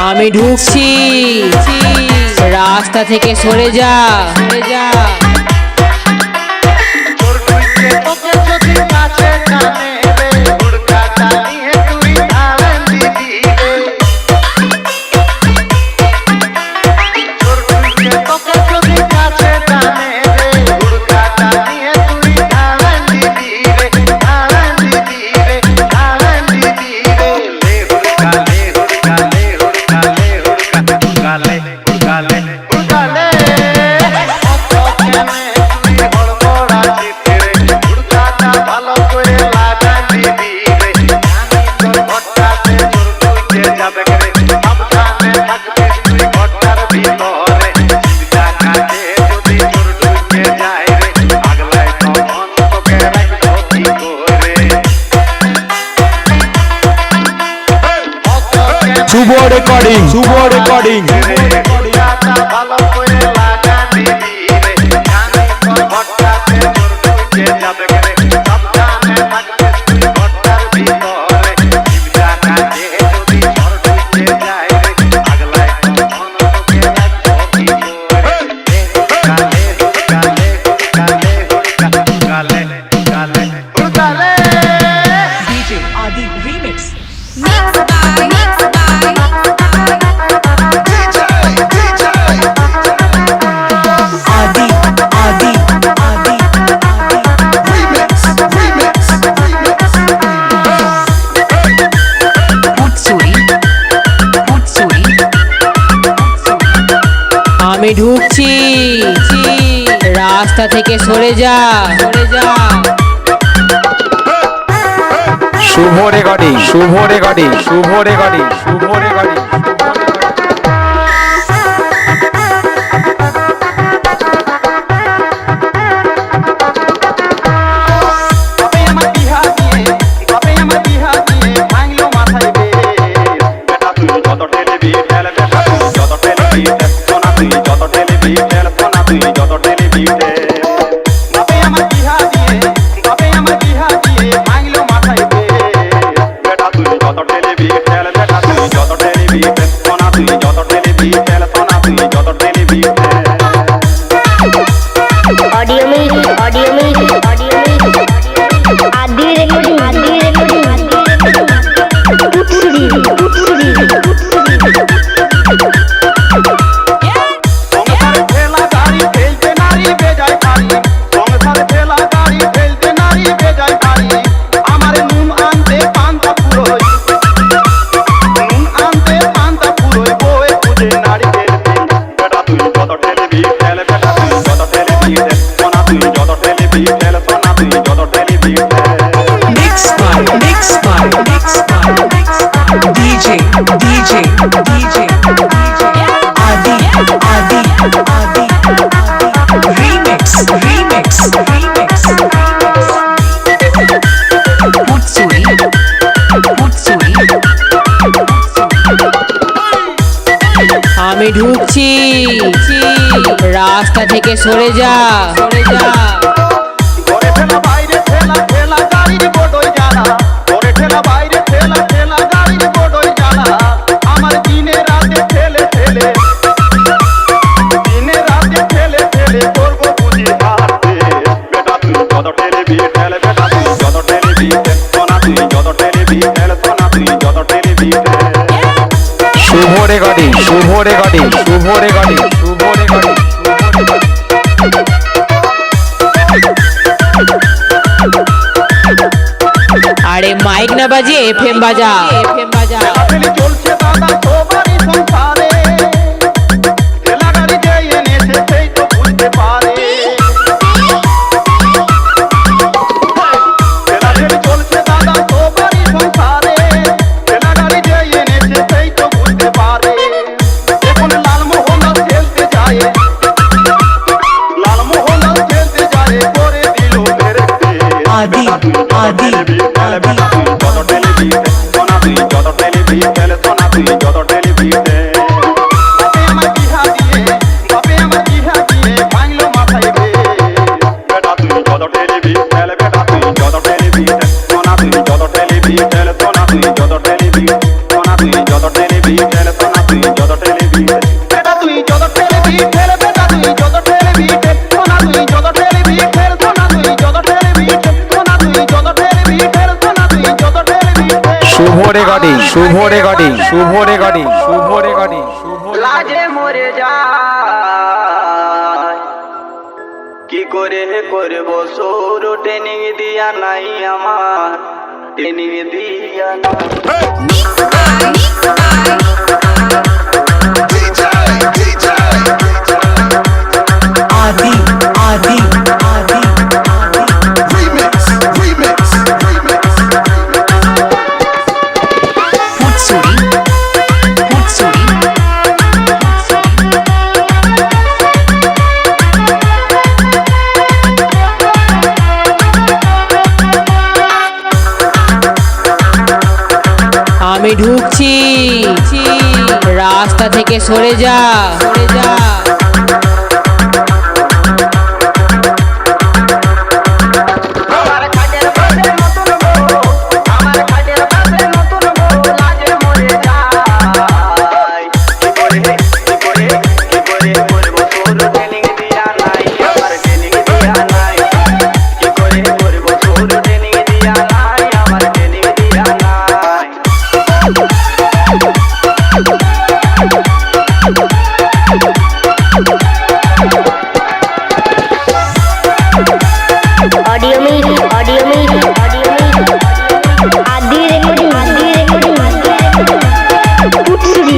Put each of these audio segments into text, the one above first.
আমি ঢুকছি, রাস্তা থেকে সরে যা, সরে যা। শুভ রেকর্ডিং, শুভ রেকর্ডিং। আমি ঢুকছি, রাস্তা থেকে সরে যা, সরে যা। শুভ recording, Shubho recording, Shubho recording, Shubho recording. বাপে আমার বিহা দিয়ে মাইলো মাথায় আমি ঢুকছি রাস্তা থেকে সরে যা সরে যা ঘরে ঠেলা বাইরে ঠেলা ঠেলা গাড়ির বড়ই জ্বালা ঘরে ঠেলা বাইরে ঠেলা ঠেলা গাড়ির বড়ই জ্বালা আমার দিনে রাতে ঠেলে ঠেলে দিনে রাতে ঠেলে ঠেলে করবো বুঝি হাতে বেটা তুই যত ঠেলিবি ঠেলে বেটা তুই যত ঠেলিবি সোনা তুই যত ঠেলিবি ঠেলে সোনা তুই যত ঠেলিবি শুভ recording Shubho recording Shubho recording Shubho recording আরে মাইক না বাজে এফএম বাজা এফএম বাজা ঠেলাঠেলি চলছে দাদা সবারই সংসারে ঠেলা গাড়ি যে এনেছে সেই তো বুঝতে পারে ঠেলাঠেলি চলছে দাদা সবারই সংসারে ঠেলা গাড়ি যে এনেছে সেই তো বুঝতে পারে এখন লালমোহন খেলতে যায় লালমোহন খেলতে যায় করে দিল মেরে আদি আদি আদি যত টেলিবি সোনা তুই যত টেলিবি তেলে সোনা তুই যত টেলিবি বাপে আমার বিহা দিয়ে বাপে আমার বিহা দিয়ে ভাঙলো মাথায় রে বেটা তুই যত টেলিবি তেলে বেটা তুই যত টেলিবি সোনা তুই যত টেলিবি তেলে সোনা তুই যত টেলিবি সোনা তুই যত টেলিবি তেলে সোনা তুই যত টেলিবি বেটা তুই যত টেলিবি তেলে বেটা তুই যত টেলিবি সোনা তুই যত টেলিবি তেলে সোনা তুই যত টেলিবি সোনা তুই যত টেলিবি তেলে সোনা তুই যত টেলিবি শুভ recording Shubho recording Shubho recording Shubho recording শুভ লাজে মরে যায় কি করে করব সৌর ট্রেনিং দিয়া নাই আমার ট্রেনিং দিয়া আদি আদি আদি ফুটসুরি ফুটসুরি আমি ঢুকছি রাস্তা থেকে সরে যা সরে যা আমার খাটের পাশে নতুন বউ আমার খাটের পাশে নতুন বউ লাজে মরে যায় কি করে করব সৌর ট্রেনিং দিয়া নাই আমার ট্রেনিং দিয়া নাই কি করে করব সৌর ট্রেনিং দিয়া নাই আমার ট্রেনিং দিয়া নাই ऑडियो में आदि रिकॉर्डिंग फुटसुरी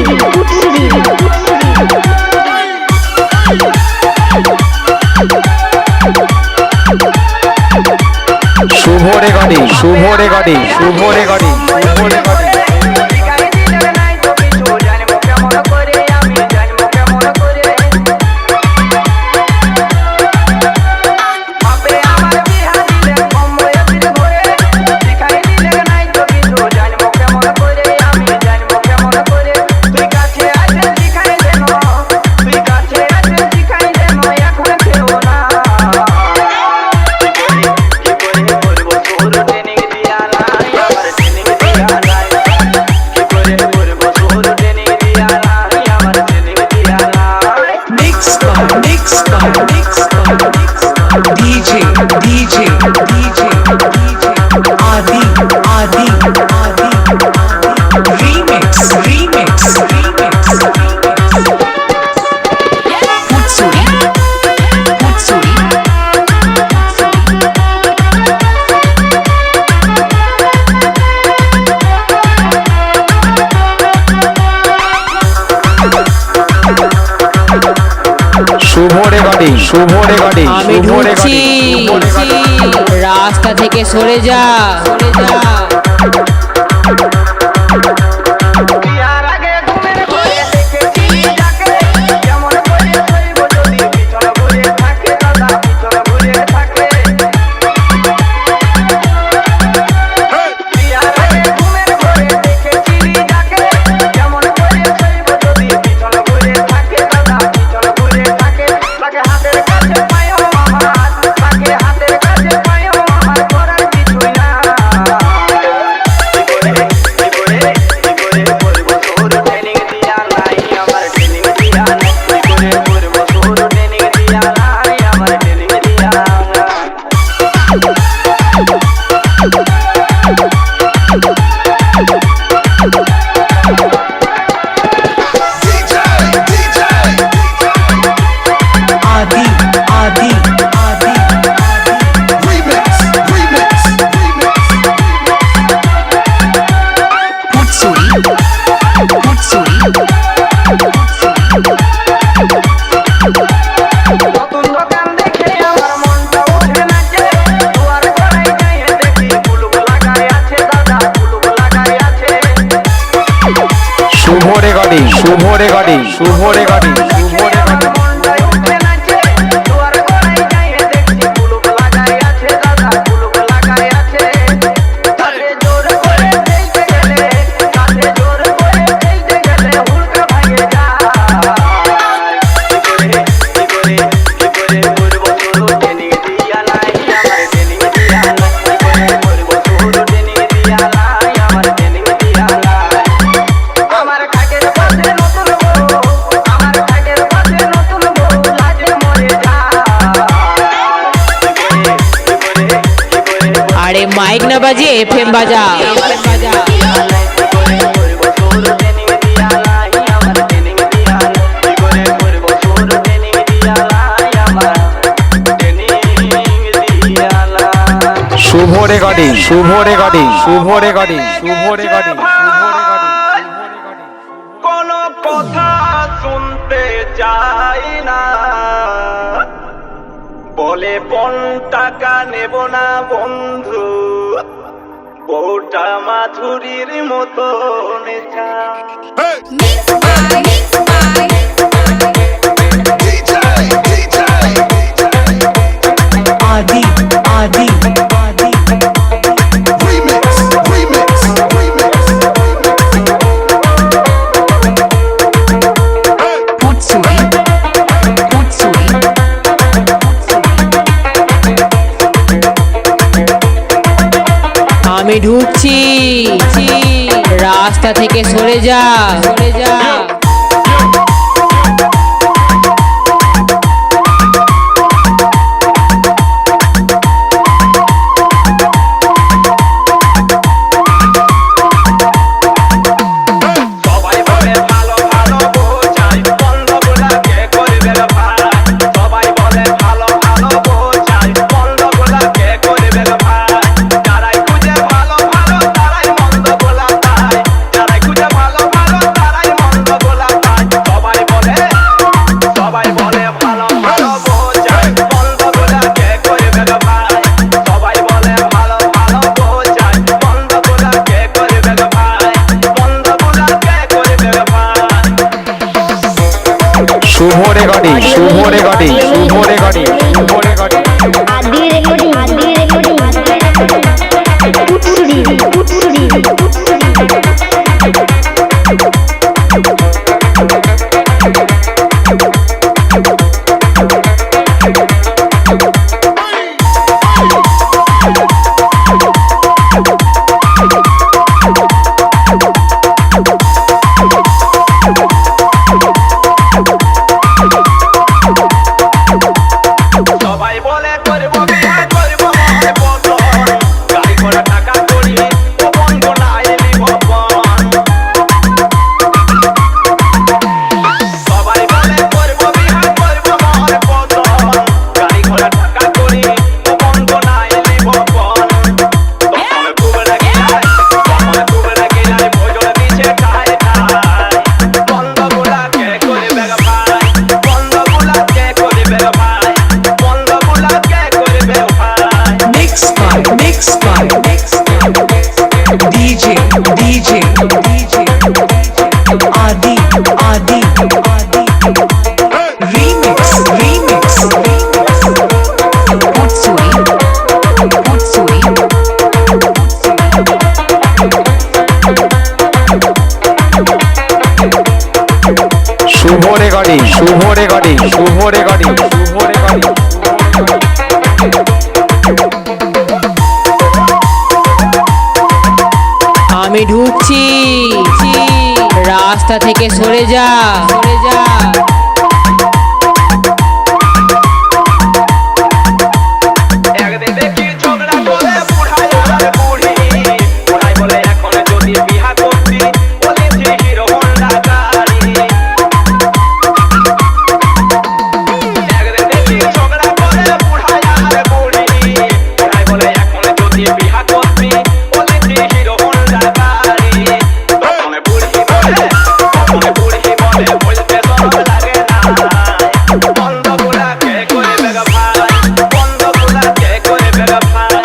শুভ recording Shubho recording Shubho recording Shubho recording শিখাই দিলে নাই তো কিছু জানবো কেমন করে আমি জানবো কেমন করে বাপে আমার বিহা দিলে কম বয়সের ঘরে শিখাই দিলে নাই তো কিছু জানবো কেমন করে আমি জানবো কেমন করে তুই কাছে আছে শিখাই দেন তুই কাছে আছে শিখাই দেন এখন খেও না কি করে করব সৌর ট্রেনিং দিয়া নাই আমার ট্রেনিং দিয়া নাই কি করে করব সৌর ট্রেনিং দিয়া নাই আমার ট্রেনিং দিয়া নাই मिक्स डीजे डीजे डीजे आदि आदि आदि रीमिक्स रीमिक्स रीमिक्स फुटसुरी फुटसुरी শুভ রেকর্ডিং শুভ রেকর্ডিং আমি শুভ ঢুকছি রেকর্ডিং শুভ রেকর্ডিং রাস্তা থেকে সরে যা সরে যা বিয়ার আগে ঘুমের ঘরে দেখেছি যাকে কেমন করে শৈব যদি পিছন ঘুরে থাকে দাদা পিছন ঘুরে থাকে বিয়ার আগে ঘুমের ঘরে দেখেছি যাকে কেমন করে শৈব যদি পিছন ঘুরে থাকে recording Shubho recording Shubho recording আরে মাইক না বাজিয়ে এফএম বাজা। শুভ recording Shubho recording Shubho recording Shubho recording কোনো কথা শুনতে চাই না, বলে পণ টাকা নেব না বন্ধু, বউটা মাধুরীর মতো নেচা। आदि आदि आदि पुत्सुरी पुत्सुरी আমি ঢুকছি, রাস্তা থেকে সরে যা, সরে যা। সবাই বলে ভালো ভালো বোঝাই, বন্ধগুলাকে করবে ভাই। সবাই বলে ভালো ভালো বোঝাই, বন্ধগুলাকে করবে ভাই। যারাই খুঁজে ভালো ভালো তারাই মন্দ বলা পায়, যারাই খুঁজে ভালো ভালো তারাই মন্দ বলা পায়। সবাই বলে ভালো ভালো বোঝাই, বন্ধগুলাকে করবে ভাই। সবাই বলে ভালো ভালো বোঝাই, বন্ধগুলাকে করবে ভাই, বন্ধগুলাকে করবে ভাই। শুভ recording Shubho recording Shubho recording Shubho recording আদি রেকর্ডিং আদি রেকর্ডিং পুটসুরি পুটসুরি সবাই বলে করবো বিয়ে করবো মনে পছন্দ, গাড়ি ঘোড়া টাকা করি গোপন গোনায় নিবপন। সবাই বলে করবো বিয়ে করবো মনে পছন্দ, গাড়ি ঘোড়া টাকা করি গোপন গোনায় নিবপন। তখন খুব রেগে যায়, ভোজন দিছে ঠায় ঠায়। বন্ধগুলাকে করবে ভাই, বন্ধগুলাকে করবে ভাই, বন্ধগুলাকে করবে ভাই। mixed by DJ DJ DJ आदि आदि आदि remix remix पुत्सुरी पुत्सुरी শুভ recording Shubho recording Shubho recording Shubho recording আমি ঢুকছি, রাস্তা থেকে সরে যা, সরে যা। একদিন দেখি ঝগড়া করে বুড়াই আর বুড়ি, বুড়াই বলে এখন যদি বিহা করতি বলেছি হিরো হোন্ডা গাড়ি। একদিন দেখি ঝগড়া করে বুড়াই আর বুড়ি, বুড়াই বলে এখন যদি বিহা করতি বলেছি হিরো হোন্ডা গাড়ি। তখন বুড়ি বলে বলতে সব লাগে না, বন্ধগুলাকে করবে ভাই, বন্ধগুলাকে করবে ভাই,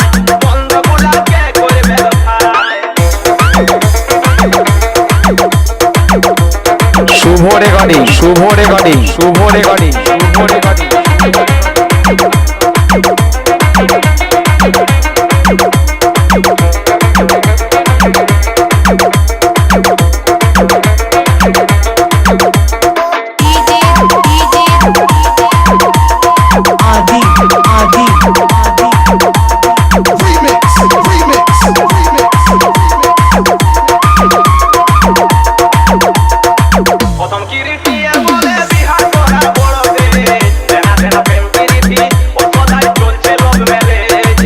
বন্ধগুলাকে করবে ভাই। শুভ শুভ recording Shubho recording Shubho recording Adi, Adi, প্রথম কিরিটিয়ে বলে বিহার করা বড়তে তেনা তেনা প্রেম কিরিটি ও সদাই চলছে লোক ম্যারেজ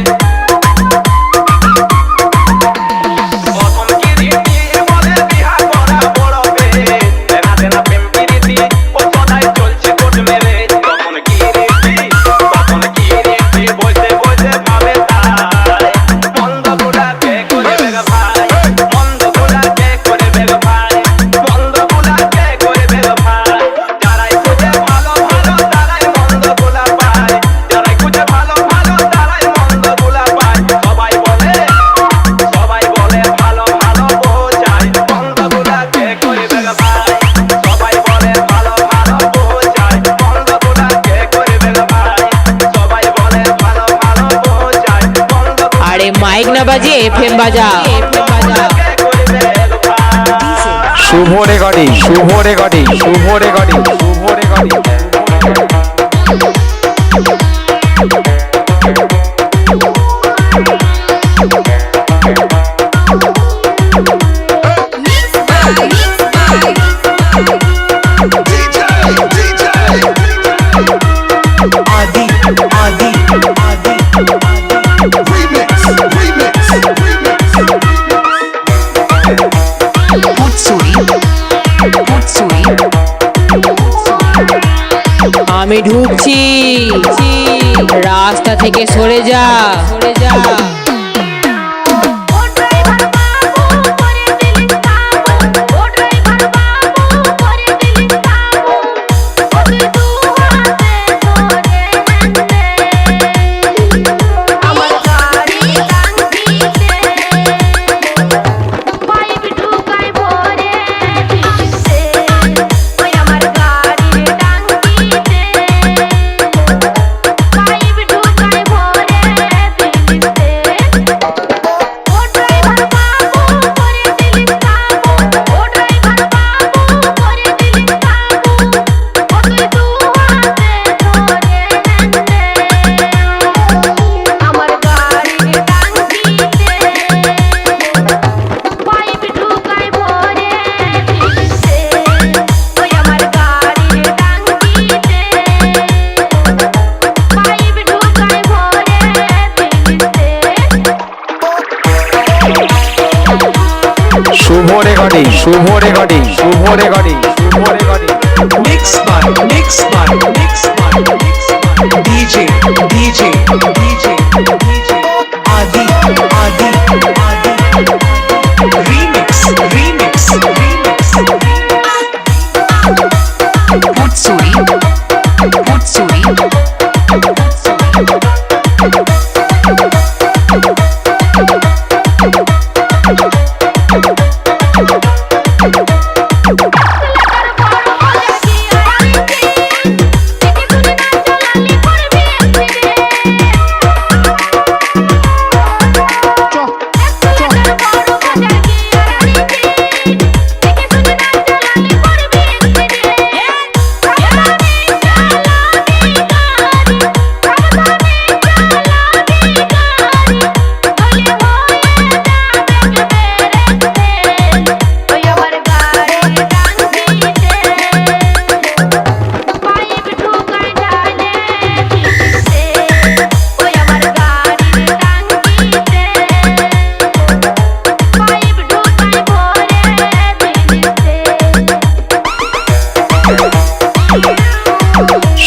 প্রথম কিরিটিয়ে বলে বিহার করা বড়তে তেনা তেনা প্রেম কিরিটি ও সদাই চলছে কোর্ট ম্যারেজ তখন কিরিটি বসে বসে ভাবে তাই মন্দ গুলাকে করে বেগ ভাই মন্দ গুলাকে করে বেগ ভাই মন্দ গুলাকে করে বেগ ভাই যারাই খুঁজে ভালো ভালো তারাই মন্দ গুলা পায় যারাই খুঁজে ভালো ভালো তারাই মন্দ গুলা পায় সবাই বলে ভালো ভালো বোঝায় মন্দ গুলাকে করে বেগ ভাই সবাই বলে ভালো ভালো বোঝায় মন্দ গুলাকে করে বেগ ভাই সবাই বলে ভালো ভালো বোঝায় মন্দ আরে মাইক না বাজিয়ে এফএম বাজা গুলাকে করে বেগ ভাই শুভ recording Shubho recording Shubho recording Shubho recording Adi, Adi, Adi, Putsuri, Putsuri, আমি ঢুকছি রাস্তা থেকে সরে যা ও ড্রাইভার বাবু করে দিলি কাবু ও ড্রাইভার বাবু করে দিলি কাবু ওকে দু হাতে ধরে নেন্দে আমার গাড়ি টাঙ্কিতে পাইপ ঢুকাই ভরে দিছে ওই আমার গাড়ির টাঙ্কিতে পাইপ ঢুকাই ভরে দিছে ও ড্রাইভার বাবু করে দিলি কাবু ও ড্রাইভার বাবু করে দিলি কাবু ওকে দু হাতে ধরে নেন্দে আমার গাড়ির টাঙ্কিতে পাইপ ঢুকাই ভরে দিছে ওই আমার গাড়ির টাঙ্কিতে পাইপ ঢুকাই ভরে দিছে Shubho recording Shubho recording Shubho recording Shubho recording mixed by DJ, DJ, DJ, Adi, Adi, Adi, Remix, Remix, Remix, Putsuri, Putsuri,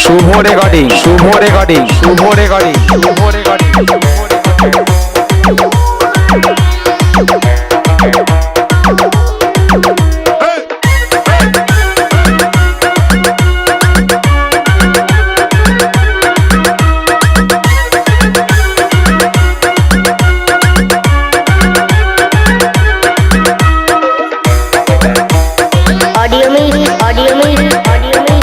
Shubho recording Shubho recording Shubho recording Shubho recording audio में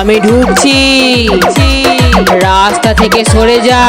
আমি ঢুকছি রাস্তা থেকে সরে যা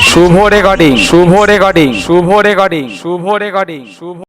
শুভ recording Shubho recording Shubho recording Shubho recording শুভ